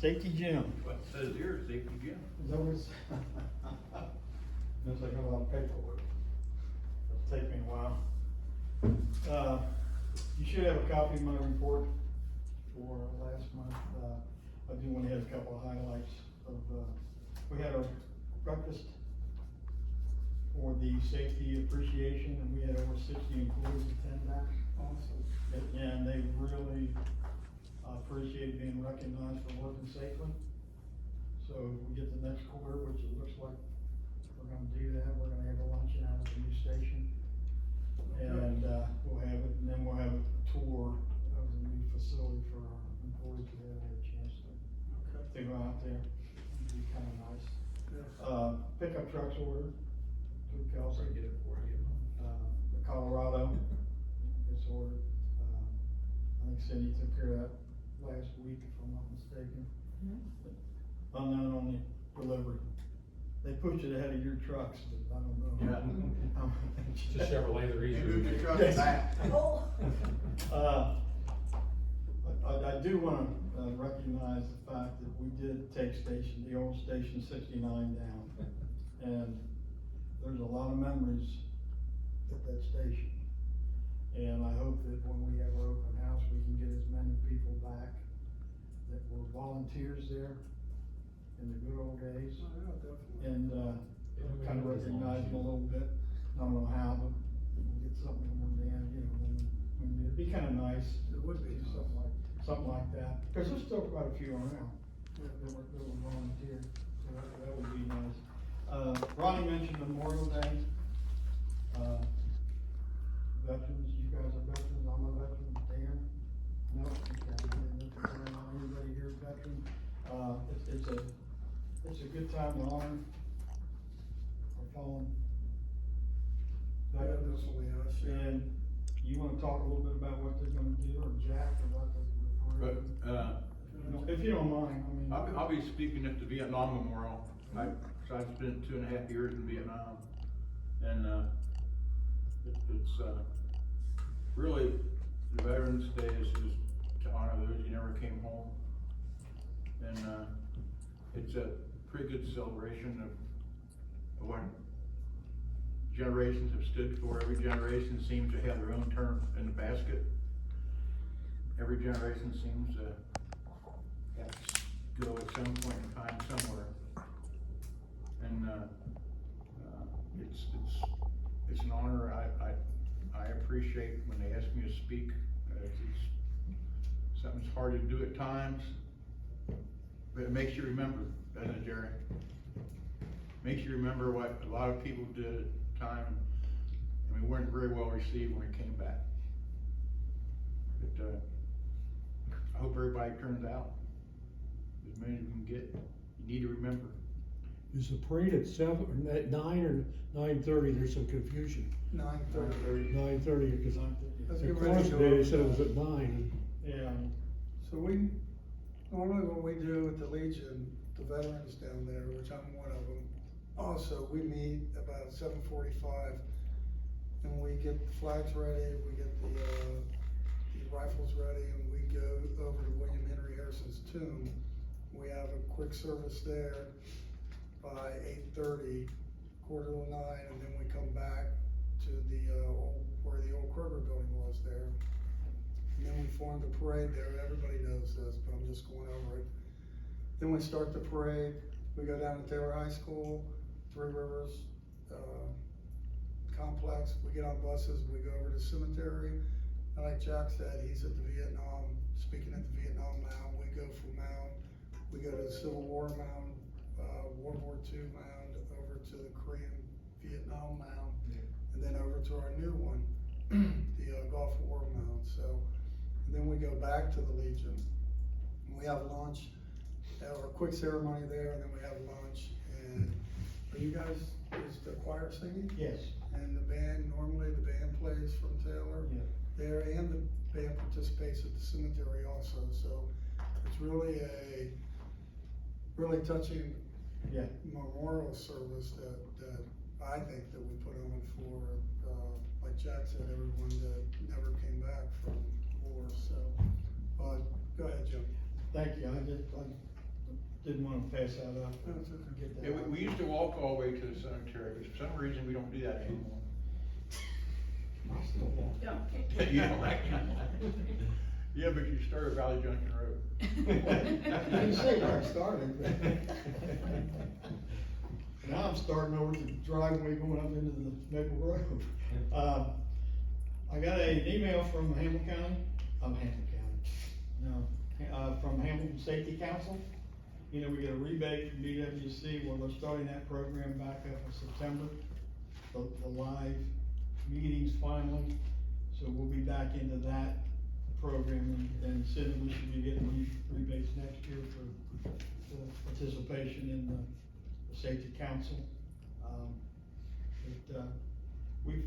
Safety Jim. What says here, safety Jim? There's always, looks like a lot of paperwork. It'll take me a while. You should have a copy of my report for last month. I do want to hit a couple of highlights of, we had a breakfast for the safety appreciation, and we had over 60 employees attend that. Awesome. And they really appreciate being recognized for working safely. So if we get the next quarter, which it looks like we're gonna do that, we're gonna have a luncheon out at the new station. And, we'll have it, and then we'll have a tour of the new facility for our employees to have a chance to go out there. It'd be kinda nice. Yeah. Pickup trucks ordered through Kelsey. Get it for you. The Colorado is ordered. I think Cindy took care of that last week, if I'm not mistaken. Unknown on the delivery. They pushed it ahead of your trucks, but I don't know. Yeah. Just Chevrolet, they're easier. Move your truck Yes. back. I do wanna recognize the fact that we did take the old station 69 down. And there's a lot of memories at that station. And I hope that when we have our open house, we can get as many people back that were volunteers there in the good old days. Oh, yeah, definitely. And, kind of recognize them a little bit. I don't know how, but we'll get something from Dan, you know, it'd be kinda nice. It would be. to do something like that, cause there's still quite a few around that were volunteers, so that would be nice. Ronnie mentioned Memorial Day. Veterans, you guys are veterans, I'm a veteran, Dan? No? Okay, anybody here is veteran? It's a good time to honor our fallen Yeah, veterans. definitely, And you wanna talk a little bit about what they're gonna do, or Jack, about the But, parade? If you don't mind, I mean. I'll be speaking at the Vietnam Memorial. So I've spent 2.5 years in Vietnam. And, it's really, the Veterans Day is to honor those who never came home. And, it's a pretty good celebration of what generations have stood for. Every generation seems to have their own turn in the basket. Every generation seems to have to go at some point in time somewhere. And, it's an honor. I appreciate when they ask me to speak. It's something that's hard to do at times, but it makes you remember, doesn't it, Jerry? Makes you remember what a lot of people did at the time, and we weren't very well received when we came back. But, I hope everybody turns out, as many as we can get. You need to remember. Is the parade at 7, or at 9 or 9:30? There's some confusion. 9:30. 9:30, because Let's at get ready to Columbus go Day, they over said it that. was at 9. Yeah, So normally what we do at the Legion, the veterans down there, which I'm one of them, also, we meet about 7:45, and we get the flags ready, we get the rifles ready, and we go over to William Henry Harrison's tomb. We have a quick service there by 8:30, 8:45, and then we come back to where the old Kroger building was there. And then we form the parade there. Everybody knows this, but I'm just going over it. Then we start the parade. We go down to Taylor High School, Three Rivers complex. We get on buses. We go over to the cemetery. And like Jack said, he's at the Vietnam, speaking at the Vietnam Mound. We go from Mound. We go to the Civil War Mound, World War II Mound, over to the Korean Vietnam Mound, and then over to our new one, the Gulf War Mound. So. Then we go back to the Legion. We have lunch, or a quick ceremony there, and then we have lunch. And are you guys, is the choir singing? yes, And the band, normally the band plays from Taylor yeah. there, and the band participates at the cemetery also. So it's really a really touching Yeah. memorial service that I think that we put on for, like Jack said, everyone that never came back from war. So, go ahead, Jim. Thank you, didn't wanna pass that up. That's okay. Get that Yeah, out. we used to walk all the way to the cemetery, but for some reason, we don't do that anymore. I still walk. You don't like it? Yeah, but you started Valley Junction Road. I didn't say where I started, but. Now I'm starting over the driveway going up into the Maple Grove. I got an email from Hamilton County, from Hamilton Safety Council. You know, we get a rebate from BWC, well, they're starting that program back up in September, the live meetings finally. So we'll be back into that program, and Cindy, we should be getting rebates next year for participation in the Safety Council. We've,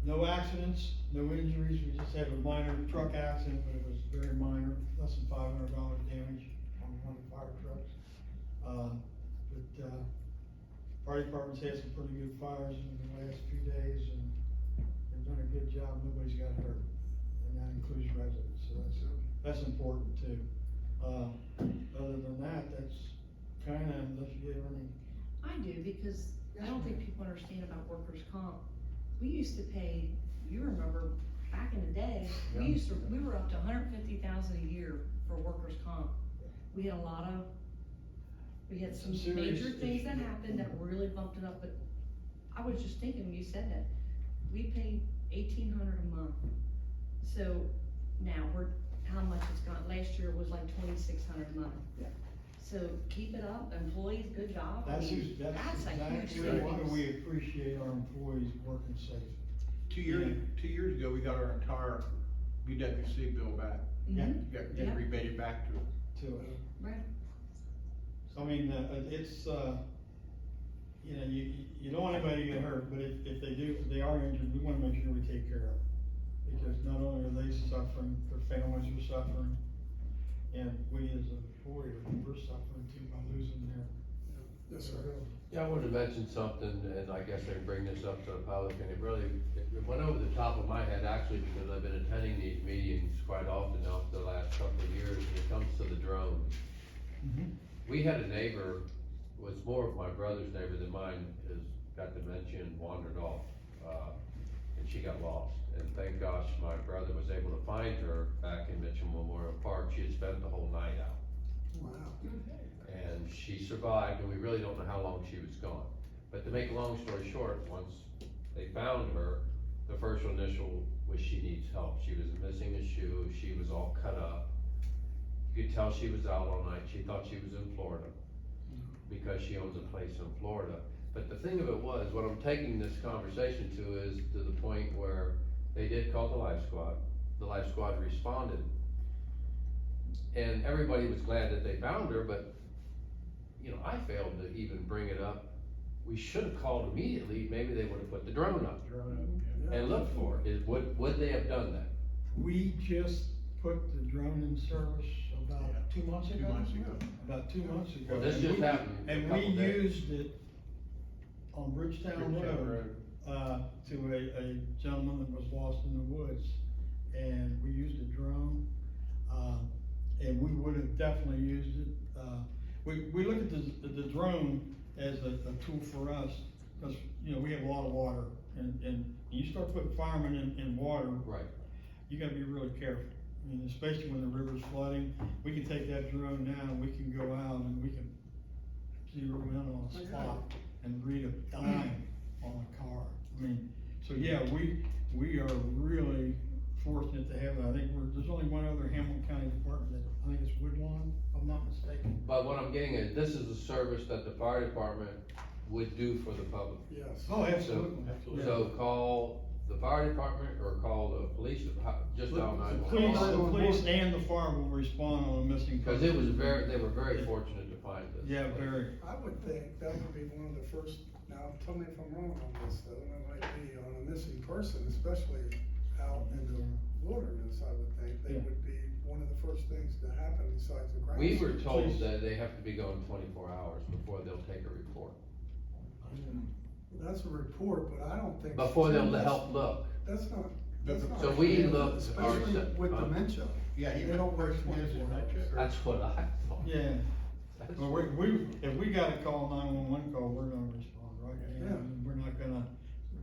no accidents, no injuries, we just had a minor truck accident, but it was very minor, less than $500 damage on one of the fire trucks. Fire department's had some pretty good fires in the last few days, and they've done a good job, nobody's got hurt, and that includes residents, so that's important too. Other than that, that's kinda, unless you get any. I do, because I don't think people understand about workers' comp. We used to pay, you remember, back in the day, we were up to $150,000 a year for workers' comp. We had some Some major serious things that issues. happened that really bumped it up, but I was just thinking, when you said that, we paid $1,800 a month. So now how much it's gone, last year it was like $2,600 a month. Yeah. So keep it up, employees, good job. I That's mean, that's a huge exactly why savings. we appreciate our employees working safe. 2 years ago, we got our entire BWC bill back. Mhm. Got Yeah. rebated back to it. To us. Right. So I mean, it's, you know, you don't want anybody to get hurt, but if they are injured, we wanna make sure we take care of them. Because not only are they suffering, their families are suffering, and we as an employer, we're suffering too by losing their. Yes, sir. Yeah, I wanted to mention something, and I guess I can bring this up to the public, and it went over the top of my head, actually, because I've been attending these meetings quite often now for the last couple of years, and it comes to the drones. We had a neighbor, was more of my brother's neighbor than mine, has got dementia and wandered off, and she got lost. And thank gosh, my brother was able to find her back in Mitchell Memorial Park. She had spent the whole night out. Wow. And she survived, and we really don't know how long she was gone. But to make a long story short, once they found her, the first initial was she needs help. She was missing a shoe, she was all cut up. You could tell she was out all night. She thought she was in Florida, because she owns a place in Florida. But the thing of it was, what I'm taking this conversation to is to the point where they did call the Life Squad. The Life Squad responded. And everybody was glad that they found her, but, you know, I failed to even bring it up. We should have called immediately, maybe they would have put the drone up and looked for her. Would they have done that? We just put the drone in service about Yeah. 2 months ago. 2 months ago. About 2 months ago. Well, this And just we- happened a And we couple days. used it on Bridgetown Road, to a gentleman that was lost in the woods. And we used a drone, and we would have definitely used it. We look at the drone as a tool for us, because, you know, we have a lot of water, and you start putting firemen in water, Right. you gotta be really careful. I mean, especially when the river's flooding, we can take that drone now, and we can go out and we can zero in on a spot and read a dime on a car. I mean, so yeah, we are really fortunate to have that. I think there's only one other Hamilton County department that, I think it's Woodlawn, if I'm not mistaken. But what I'm getting at, this is a service that the fire department would do for the public. Yes. Oh, absolutely. Absolutely. So call the fire department or call the police, just The dial police, 911. the police and the fire will respond on a missing person. Because they were very fortunate to find this. Yeah, very. I would think that would be one of the first, now tell me if I'm wrong on this though, and it might be on a missing person, especially out in the wilderness, I would think, they Yeah. would be one of the first things to happen besides the ground. We were told Please. that they have to be going 24 hours before they'll take a report. That's a report, but I don't think. Before they'll that's- help look. That's not. So we looked Especially ourselves, with huh? dementia. Yeah, he They don't work works with 24 dementia, hours. or- That's what I thought. Yeah, Well, if we got a call, 911 call, we're gonna respond, right? Yeah. I mean,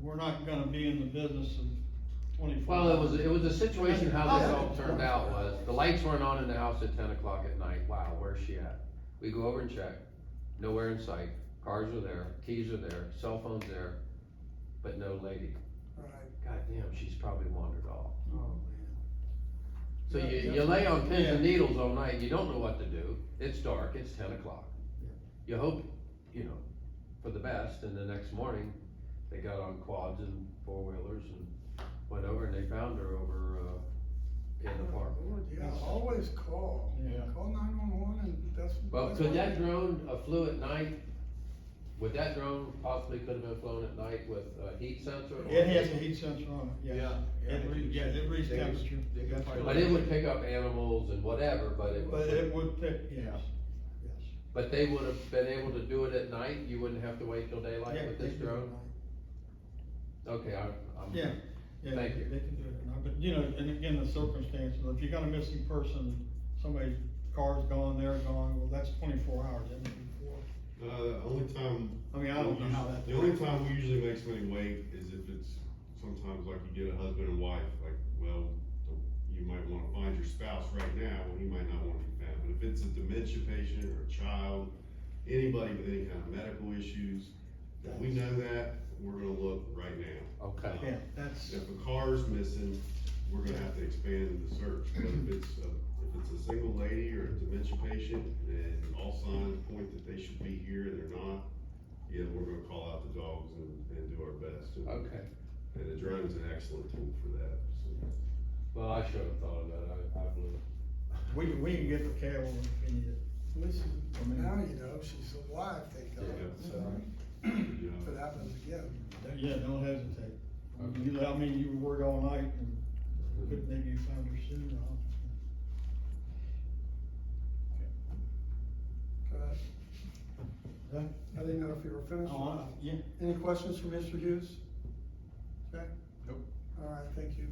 we're not gonna be in the business of 24. Well, it was a situation, how this Yeah. all turned out was, the lights weren't on in the house at 10 o'clock at night, wow, where's she at? We go over and check, nowhere in sight, cars are there, keys are there, cell phone's there, but no lady. Right. God damn, she's probably wandered off. Oh, man. So Yeah, you lay on pins and Yeah. needles all night, you don't know what to do, it's dark, it's 10 o'clock. You hope, for the best, and the next morning, they got on quads and four-wheelers and went over and they found her over, in the park. Lord, yeah, always call. Yeah. Call 911 and that's. Well, that's could what- that drone flew at night? Would that drone possibly could have been flown at night with a heat sensor? or- It has a heat sensor on it, yes. Yeah. It reads They could- temperature. they could That's probably- But it would pick up animals and whatever, but it would pick, yes, yes. but they would have been able to do it at night, you wouldn't have to wait till daylight Yeah, with they this can do it drone? at night. Okay, I'm. Yeah, yeah, Thank you. they can do it at night, but and again, the circumstances, if you got a missing person, somebody's car's gone, they're gone, well, that's 24 hours, isn't it, before? The only time. I mean, I don't know how that. The only time we usually make somebody wait is if it's, sometimes like you get a husband and wife, like, well, you might wanna find your spouse right now, well, he might not wanna be found. But if it's a dementia patient or a child, anybody with any kind of medical issues, if we know that, we're gonna look right now. Okay. Yeah, that's, If a car's missing, we're gonna have to expand the search, but if it's a single lady or a dementia patient, and all signs point that they should be here and they're not, yeah, we're gonna call out the dogs and do our best. And- Okay, And the drone's an excellent tool for that, so. well, I should have thought of that, I blew it. we can get the cable if we need it. At least I mean- now you know she's alive, thank God, Yeah. so Yeah. if it happens again. Yeah, don't hesitate. Okay. I mean, you were worried all night and could maybe you found her soon, Okay. I didn't know if you were finished or not. Yeah. Any questions for Mr. Hughes? Okay? Nope. All right, thank you.